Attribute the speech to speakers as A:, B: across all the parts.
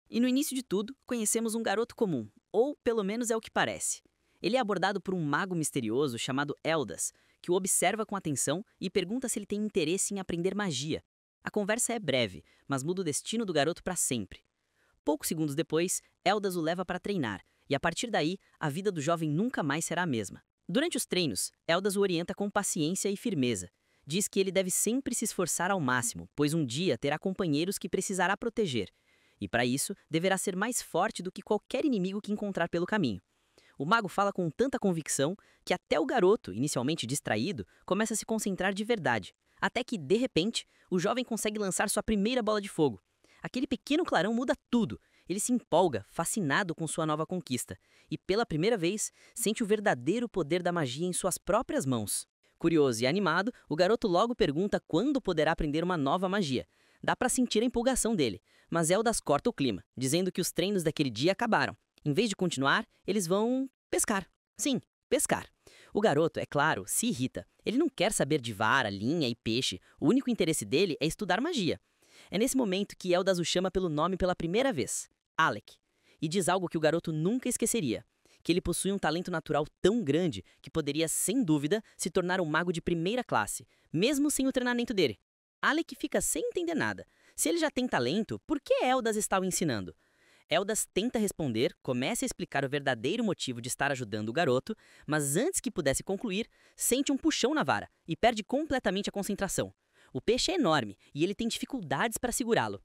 A: E no início de tudo, conhecemos um garoto comum, ou pelo menos é o que parece. Ele é abordado por um mago misterioso chamado Eldas, que o observa com atenção e pergunta se ele tem interesse em aprender magia. A conversa é breve, mas muda o destino do garoto para sempre. Poucos segundos depois, Eldas o leva para treinar, e a partir daí, a vida do jovem nunca mais será a mesma. Durante os treinos, Eldas o orienta com paciência e firmeza. Diz que ele deve sempre se esforçar ao máximo, pois um dia terá companheiros que precisará proteger, e para isso, deverá ser mais forte do que qualquer inimigo que encontrar pelo caminho. O mago fala com tanta convicção que até o garoto, inicialmente distraído, começa a se concentrar de verdade. Até que, de repente, o jovem consegue lançar sua primeira bola de fogo. Aquele pequeno clarão muda tudo. Ele se empolga, fascinado com sua nova conquista, e pela primeira vez, sente o verdadeiro poder da magia em suas próprias mãos. Curioso e animado, o garoto logo pergunta quando poderá aprender uma nova magia. Dá pra sentir a empolgação dele, mas Eldas corta o clima, dizendo que os treinos daquele dia acabaram. Em vez de continuar, eles vão pescar. Sim, pescar. O garoto, é claro, se irrita. Ele não quer saber de vara, linha e peixe. O único interesse dele é estudar magia. É nesse momento que Eldas o chama pelo nome pela primeira vez, Alec, e diz algo que o garoto nunca esqueceria, que ele possui um talento natural tão grande que poderia, sem dúvida, se tornar um mago de primeira classe, mesmo sem o treinamento dele. Alec fica sem entender nada. Se ele já tem talento, por que Eldas está o ensinando? Eldas tenta responder, começa a explicar o verdadeiro motivo de estar ajudando o garoto, mas antes que pudesse concluir, sente um puxão na vara e perde completamente a concentração. O peixe é enorme e ele tem dificuldades para segurá-lo.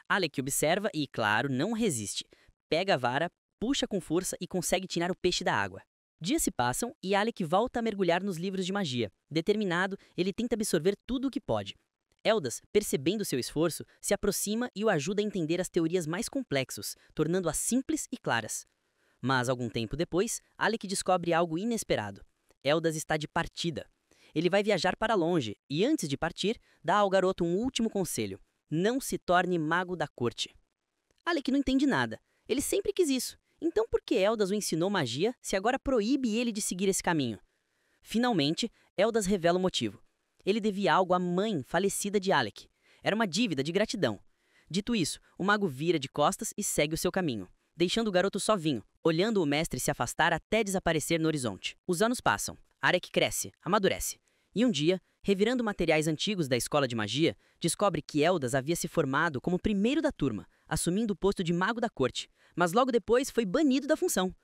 A: Alec observa e, claro, não resiste. Pega a vara, puxa com força e consegue tirar o peixe da água. Dias se passam e Alec volta a mergulhar nos livros de magia. Determinado, ele tenta absorver tudo o que pode. Eldas, percebendo seu esforço, se aproxima e o ajuda a entender as teorias mais complexas, tornando-as simples e claras. Mas, algum tempo depois, Alec descobre algo inesperado. Eldas está de partida. Ele vai viajar para longe e, antes de partir, dá ao garoto um último conselho: não se torne mago da corte. Alec não entende nada. Ele sempre quis isso. Então por que Eldas o ensinou magia se agora proíbe ele de seguir esse caminho? Finalmente, Eldas revela o motivo. Ele devia algo à mãe falecida de Alec. Era uma dívida de gratidão. Dito isso, o mago vira de costas e segue o seu caminho, deixando o garoto sozinho, olhando o mestre se afastar até desaparecer no horizonte. Os anos passam. Alec cresce, amadurece. E um dia, revirando materiais antigos da escola de magia, descobre que Eldas havia se formado como primeiro da turma, assumindo o posto de mago da corte, mas logo depois foi banido da função.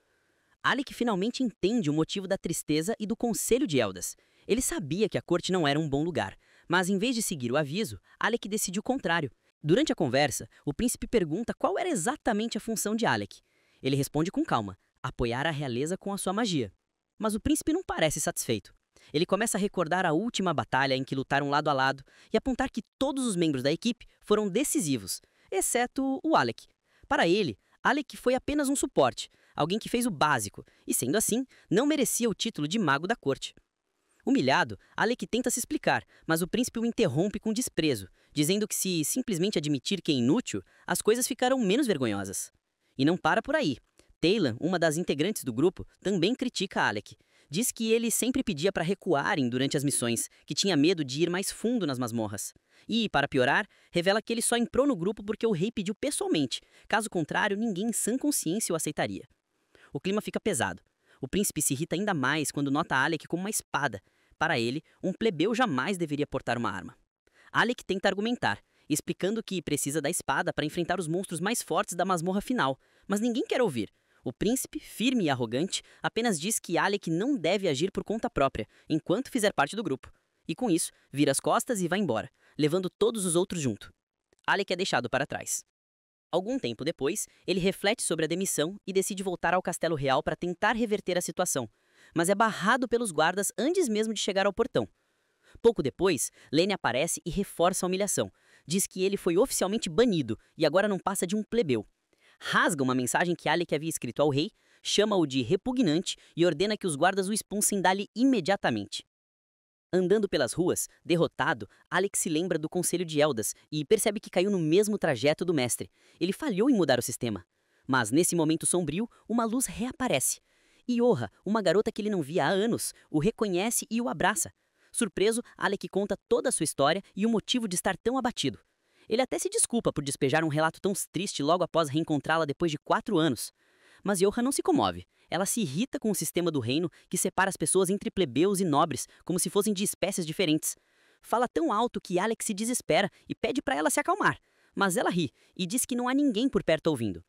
A: Alec finalmente entende o motivo da tristeza e do conselho de Eldas. Ele sabia que a corte não era um bom lugar, mas em vez de seguir o aviso, Alec decidiu o contrário. Durante a conversa, o príncipe pergunta qual era exatamente a função de Alec. Ele responde com calma: apoiar a realeza com a sua magia. Mas o príncipe não parece satisfeito. Ele começa a recordar a última batalha em que lutaram lado a lado e apontar que todos os membros da equipe foram decisivos, exceto o Alec. Para ele, Alec foi apenas um suporte, alguém que fez o básico, e sendo assim, não merecia o título de mago da corte. Humilhado, Alec tenta se explicar, mas o príncipe o interrompe com desprezo, dizendo que se simplesmente admitir que é inútil, as coisas ficarão menos vergonhosas. E não para por aí. Taylan, uma das integrantes do grupo, também critica Alec. Diz que ele sempre pedia para recuarem durante as missões, que tinha medo de ir mais fundo nas masmorras. E, para piorar, revela que ele só entrou no grupo porque o rei pediu pessoalmente. Caso contrário, ninguém em sã consciência o aceitaria. O clima fica pesado. O príncipe se irrita ainda mais quando nota Alec com uma espada. Para ele, um plebeu jamais deveria portar uma arma. Alec tenta argumentar, explicando que precisa da espada para enfrentar os monstros mais fortes da masmorra final, mas ninguém quer ouvir. O príncipe, firme e arrogante, apenas diz que Alec não deve agir por conta própria, enquanto fizer parte do grupo. E com isso, vira as costas e vai embora, levando todos os outros junto. Alec é deixado para trás. Algum tempo depois, ele reflete sobre a demissão e decide voltar ao Castelo Real para tentar reverter a situação, mas é barrado pelos guardas antes mesmo de chegar ao portão. Pouco depois, Lene aparece e reforça a humilhação. Diz que ele foi oficialmente banido e agora não passa de um plebeu. Rasga uma mensagem que Alec havia escrito ao rei, chama-o de repugnante e ordena que os guardas o expulsem dali imediatamente. Andando pelas ruas, derrotado, Alec se lembra do conselho de Eldas e percebe que caiu no mesmo trajeto do mestre. Ele falhou em mudar o sistema. Mas nesse momento sombrio, uma luz reaparece. Iorra, uma garota que ele não via há anos, o reconhece e o abraça. Surpreso, Alec conta toda a sua história e o motivo de estar tão abatido. Ele até se desculpa por despejar um relato tão triste logo após reencontrá-la depois de 4 anos. Mas Johanna não se comove. Ela se irrita com o sistema do reino que separa as pessoas entre plebeus e nobres, como se fossem de espécies diferentes. Fala tão alto que Alex se desespera e pede para ela se acalmar. Mas ela ri e diz que não há ninguém por perto ouvindo.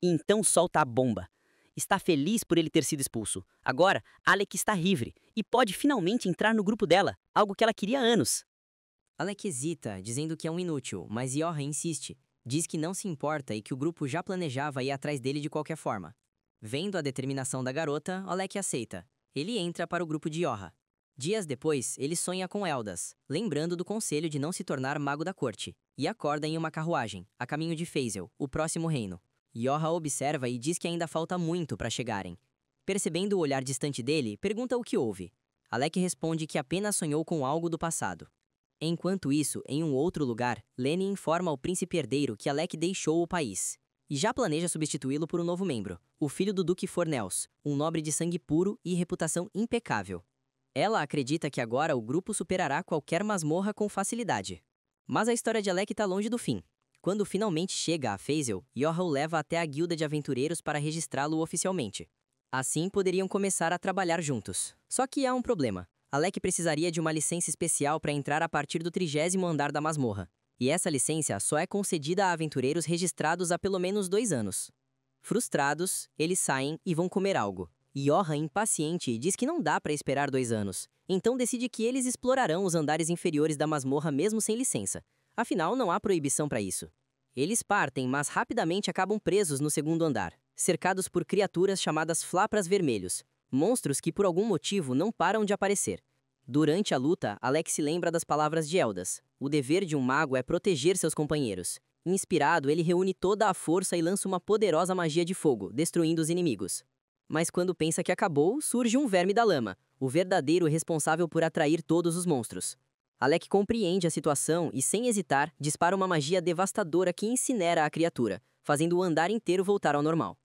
A: E então solta a bomba. Está feliz por ele ter sido expulso. Agora, Alec está livre e pode finalmente entrar no grupo dela, algo que ela queria há anos.
B: Alec hesita, dizendo que é um inútil, mas Johanna insiste. Diz que não se importa e que o grupo já planejava ir atrás dele de qualquer forma. Vendo a determinação da garota, Alec aceita. Ele entra para o grupo de Johanna. Dias depois, ele sonha com Eldas, lembrando do conselho de não se tornar mago da corte, e acorda em uma carruagem, a caminho de Faisal, o próximo reino. Johanna observa e diz que ainda falta muito para chegarem. Percebendo o olhar distante dele, pergunta o que houve. Alec responde que apenas sonhou com algo do passado. Enquanto isso, em um outro lugar, Lenny informa ao príncipe herdeiro que Alec deixou o país e já planeja substituí-lo por um novo membro, o filho do Duque Fornels, um nobre de sangue puro e reputação impecável. Ela acredita que agora o grupo superará qualquer masmorra com facilidade. Mas a história de Alec está longe do fim. Quando finalmente chega a Faisal, Johanna o leva até a guilda de aventureiros para registrá-lo oficialmente. Assim poderiam começar a trabalhar juntos. Só que há um problema. Alec precisaria de uma licença especial para entrar a partir do 30º andar da masmorra. E essa licença só é concedida a aventureiros registrados há pelo menos 2 anos. Frustrados, eles saem e vão comer algo. Johanna, impaciente, diz que não dá para esperar 2 anos. Então decide que eles explorarão os andares inferiores da masmorra mesmo sem licença. Afinal, não há proibição para isso. Eles partem, mas rapidamente acabam presos no 2º andar, cercados por criaturas chamadas Flapras Vermelhos, monstros que por algum motivo não param de aparecer. Durante a luta, Alec se lembra das palavras de Eldas. O dever de um mago é proteger seus companheiros. Inspirado, ele reúne toda a força e lança uma poderosa magia de fogo, destruindo os inimigos. Mas quando pensa que acabou, surge um verme da lama, o verdadeiro responsável por atrair todos os monstros. Alec compreende a situação e, sem hesitar, dispara uma magia devastadora que incinera a criatura, fazendo o andar inteiro voltar ao normal.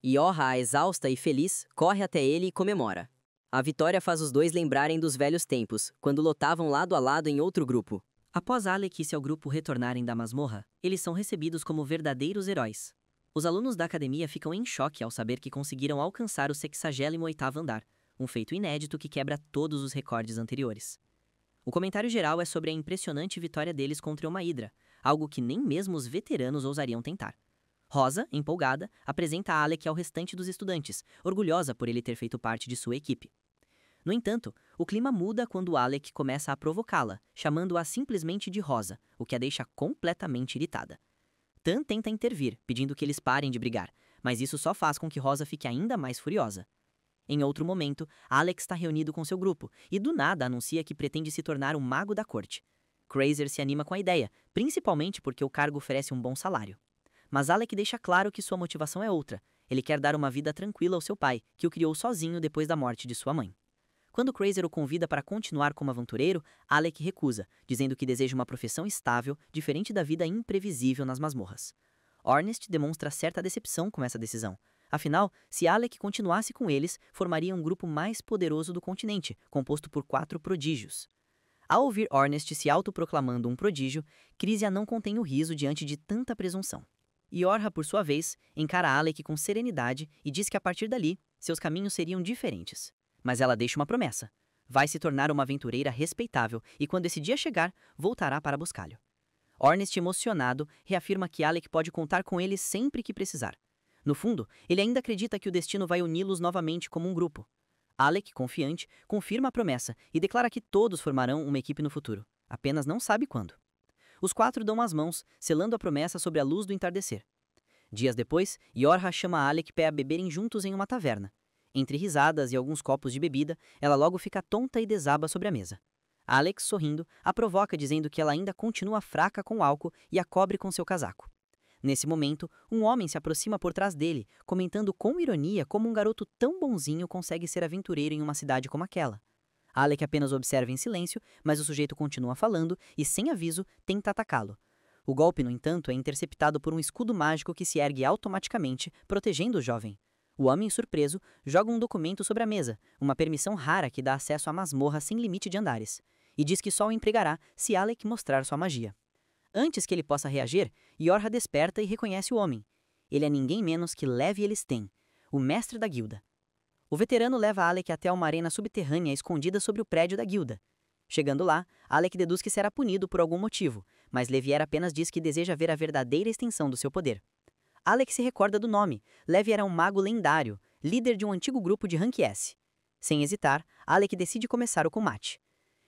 B: Johanna, exausta e feliz, corre até ele e comemora. A vitória faz os dois lembrarem dos velhos tempos, quando lutavam lado a lado em outro grupo.
A: Após Alec e seu grupo retornarem da masmorra, eles são recebidos como verdadeiros heróis. Os alunos da academia ficam em choque ao saber que conseguiram alcançar o 68º andar, um feito inédito que quebra todos os recordes anteriores. O comentário geral é sobre a impressionante vitória deles contra uma hidra, algo que nem mesmo os veteranos ousariam tentar. Rosa, empolgada, apresenta Alec ao restante dos estudantes, orgulhosa por ele ter feito parte de sua equipe. No entanto, o clima muda quando Alec começa a provocá-la, chamando-a simplesmente de Rosa, o que a deixa completamente irritada. Tan tenta intervir, pedindo que eles parem de brigar, mas isso só faz com que Rosa fique ainda mais furiosa. Em outro momento, Alex está reunido com seu grupo e do nada anuncia que pretende se tornar um mago da corte. Crazer se anima com a ideia, principalmente porque o cargo oferece um bom salário. Mas Alec deixa claro que sua motivação é outra. Ele quer dar uma vida tranquila ao seu pai, que o criou sozinho depois da morte de sua mãe. Quando Crazer o convida para continuar como aventureiro, Alec recusa, dizendo que deseja uma profissão estável, diferente da vida imprevisível nas masmorras. Ornest demonstra certa decepção com essa decisão. Afinal, se Alec continuasse com eles, formaria um grupo mais poderoso do continente, composto por 4 prodígios. Ao ouvir Ornest se autoproclamando um prodígio, Crisia não contém o riso diante de tanta presunção. Yorha, por sua vez, encara Alec com serenidade e diz que a partir dali, seus caminhos seriam diferentes. Mas ela deixa uma promessa. Vai se tornar uma aventureira respeitável e quando esse dia chegar, voltará para buscá-lo. Ornest, emocionado, reafirma que Alec pode contar com ele sempre que precisar. No fundo, ele ainda acredita que o destino vai uni-los novamente como um grupo. Alec, confiante, confirma a promessa e declara que todos formarão uma equipe no futuro. Apenas não sabe quando. Os 4 dão as mãos, selando a promessa sobre a luz do entardecer. Dias depois, Yorha chama Alec para beberem juntos em uma taverna. Entre risadas e alguns copos de bebida, ela logo fica tonta e desaba sobre a mesa. Alex, sorrindo, a provoca dizendo que ela ainda continua fraca com o álcool e a cobre com seu casaco. Nesse momento, um homem se aproxima por trás dele, comentando com ironia como um garoto tão bonzinho consegue ser aventureiro em uma cidade como aquela. Alec apenas observa em silêncio, mas o sujeito continua falando e, sem aviso, tenta atacá-lo. O golpe, no entanto, é interceptado por um escudo mágico que se ergue automaticamente, protegendo o jovem. O homem, surpreso, joga um documento sobre a mesa, uma permissão rara que dá acesso à masmorra sem limite de andares, e diz que só o empregará se Alec mostrar sua magia.
C: Antes que ele possa reagir, Yorha desperta e reconhece o homem. Ele é ninguém menos que Levi Elisten, o mestre da guilda. O veterano leva Alec até uma arena subterrânea escondida sobre o prédio da guilda. Chegando lá, Alec deduz que será punido por algum motivo, mas Levier apenas diz que deseja ver a verdadeira extensão do seu poder. Alec se recorda do nome. Levi era um mago lendário, líder de um antigo grupo de Rank S. Sem hesitar, Alec decide começar o combate.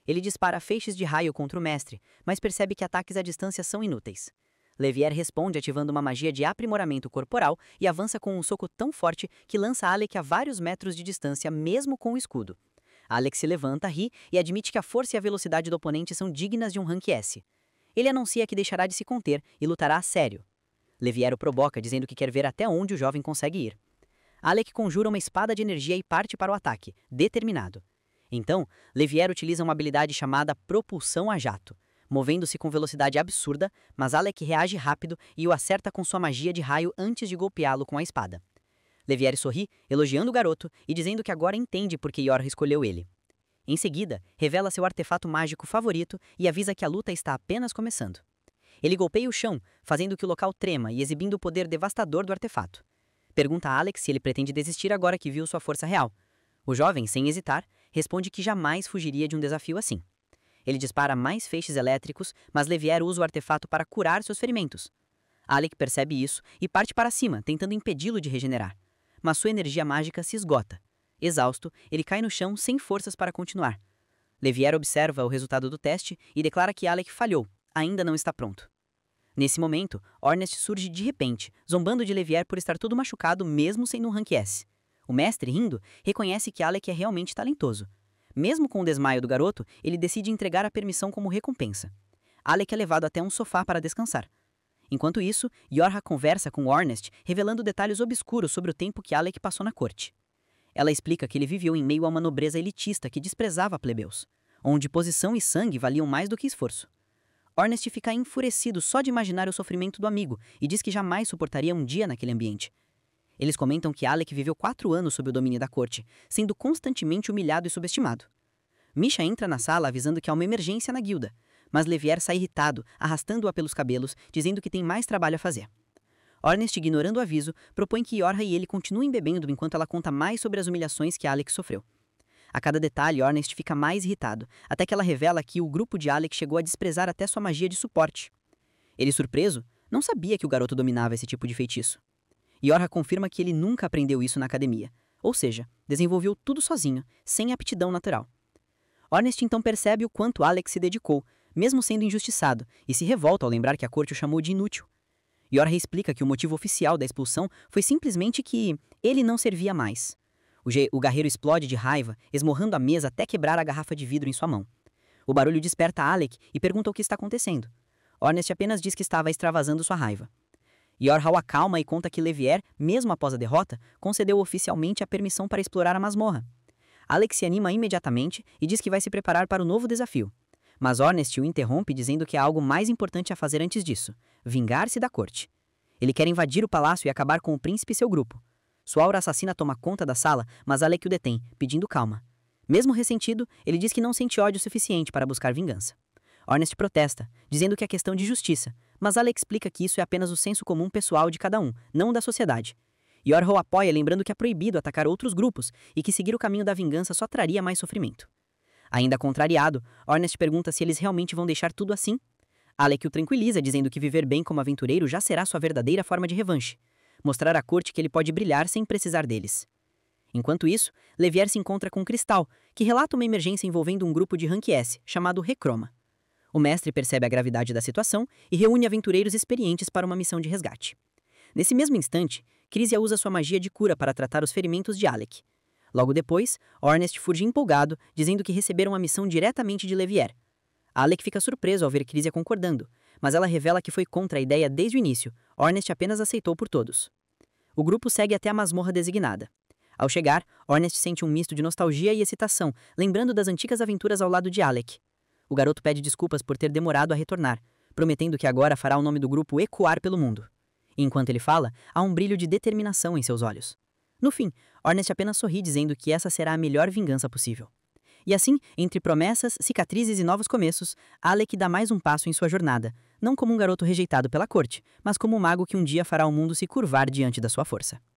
C: Ele dispara feixes de raio contra o mestre, mas percebe que ataques à distância são inúteis. Levier responde ativando uma magia de aprimoramento corporal e avança com um soco tão forte que lança Alec a vários metros de distância mesmo com o escudo. Alec se levanta, ri e admite que a força e a velocidade do oponente são dignas de um Rank S. Ele anuncia que deixará de se conter e lutará a sério. Levier o provoca, dizendo que quer ver até onde o jovem consegue ir. Alec conjura uma espada de energia e parte para o ataque, determinado. Então, Levier utiliza uma habilidade chamada Propulsão a Jato, movendo-se com velocidade absurda, mas Alec reage rápido e o acerta com sua magia de raio antes de golpeá-lo com a espada. Levier sorri, elogiando o garoto e dizendo que agora entende por que Yorha escolheu ele. Em seguida, revela seu artefato mágico favorito e avisa que a luta está apenas começando. Ele golpeia o chão, fazendo que o local trema e exibindo o poder devastador do artefato. Pergunta a Alex se ele pretende desistir agora que viu sua força real. O jovem, sem hesitar, responde que jamais fugiria de um desafio assim. Ele dispara mais feixes elétricos, mas Levier usa o artefato para curar seus ferimentos. Alec percebe isso e parte para cima, tentando impedi-lo de regenerar. Mas sua energia mágica se esgota. Exausto, ele cai no chão sem forças para continuar. Levier observa o resultado do teste e declara que Alec falhou, ainda não está pronto. Nesse momento, Ornest surge de repente, zombando de Levier por estar todo machucado mesmo sendo um Rank S. O mestre, rindo, reconhece que Alec é realmente talentoso. Mesmo com o desmaio do garoto, ele decide entregar a permissão como recompensa. Alec é levado até um sofá para descansar. Enquanto isso, Yorha conversa com Ornest, revelando detalhes obscuros sobre o tempo que Alec passou na corte. Ela explica que ele viveu em meio a uma nobreza elitista que desprezava plebeus, onde posição e sangue valiam mais do que esforço. Ornest fica enfurecido só de imaginar o sofrimento do amigo e diz que jamais suportaria um dia naquele ambiente. Eles comentam que Alec viveu 4 anos sob o domínio da corte, sendo constantemente humilhado e subestimado. Misha entra na sala avisando que há uma emergência na guilda, mas Levier sai irritado, arrastando-a pelos cabelos, dizendo que tem mais trabalho a fazer. Ornest, ignorando o aviso, propõe que Yorha e ele continuem bebendo enquanto ela conta mais sobre as humilhações que Alec sofreu. A cada detalhe, Ornest fica mais irritado, até que ela revela que o grupo de Alec chegou a desprezar até sua magia de suporte. Ele, surpreso, não sabia que o garoto dominava esse tipo de feitiço. Yorha confirma que ele nunca aprendeu isso na academia, ou seja, desenvolveu tudo sozinho, sem aptidão natural. Ornest então percebe o quanto Alec se dedicou, mesmo sendo injustiçado, e se revolta ao lembrar que a corte o chamou de inútil. Yorha explica que o motivo oficial da expulsão foi simplesmente que ele não servia mais. O guerreiro explode de raiva, esmurrando a mesa até quebrar a garrafa de vidro em sua mão. O barulho desperta Alec e pergunta o que está acontecendo. Ornest apenas diz que estava extravasando sua raiva. Yorha o acalma e conta que Levier, mesmo após a derrota, concedeu oficialmente a permissão para explorar a masmorra. Alec se anima imediatamente e diz que vai se preparar para o novo desafio. Mas Ornest o interrompe dizendo que há algo mais importante a fazer antes disso: vingar-se da corte. Ele quer invadir o palácio e acabar com o príncipe e seu grupo. Sua aura assassina toma conta da sala, mas Alec o detém, pedindo calma. Mesmo ressentido, ele diz que não sente ódio suficiente para buscar vingança. Ornest protesta, dizendo que é questão de justiça, mas Alec explica que isso é apenas o senso comum pessoal de cada um, não da sociedade. Yorha o apoia, lembrando que é proibido atacar outros grupos e que seguir o caminho da vingança só traria mais sofrimento. Ainda contrariado, Ornest pergunta se eles realmente vão deixar tudo assim. Alec o tranquiliza, dizendo que viver bem como aventureiro já será sua verdadeira forma de revanche. Mostrar à corte que ele pode brilhar sem precisar deles. Enquanto isso, Levier se encontra com Cristal, que relata uma emergência envolvendo um grupo de Rank S, chamado Recroma. O mestre percebe a gravidade da situação e reúne aventureiros experientes para uma missão de resgate. Nesse mesmo instante, Crisia usa sua magia de cura para tratar os ferimentos de Alec. Logo depois, Ornest surge empolgado, dizendo que receberam a missão diretamente de Levier. Alec fica surpreso ao ver Crisia concordando, mas ela revela que foi contra a ideia desde o início. Ornest apenas aceitou por todos. O grupo segue até a masmorra designada. Ao chegar, Ornest sente um misto de nostalgia e excitação, lembrando das antigas aventuras ao lado de Alec. O garoto pede desculpas por ter demorado a retornar, prometendo que agora fará o nome do grupo ecoar pelo mundo. E enquanto ele fala, há um brilho de determinação em seus olhos. No fim, Ornest apenas sorri dizendo que essa será a melhor vingança possível. E assim, entre promessas, cicatrizes e novos começos, Alec dá mais um passo em sua jornada, não como um garoto rejeitado pela corte, mas como um mago que um dia fará o mundo se curvar diante da sua força.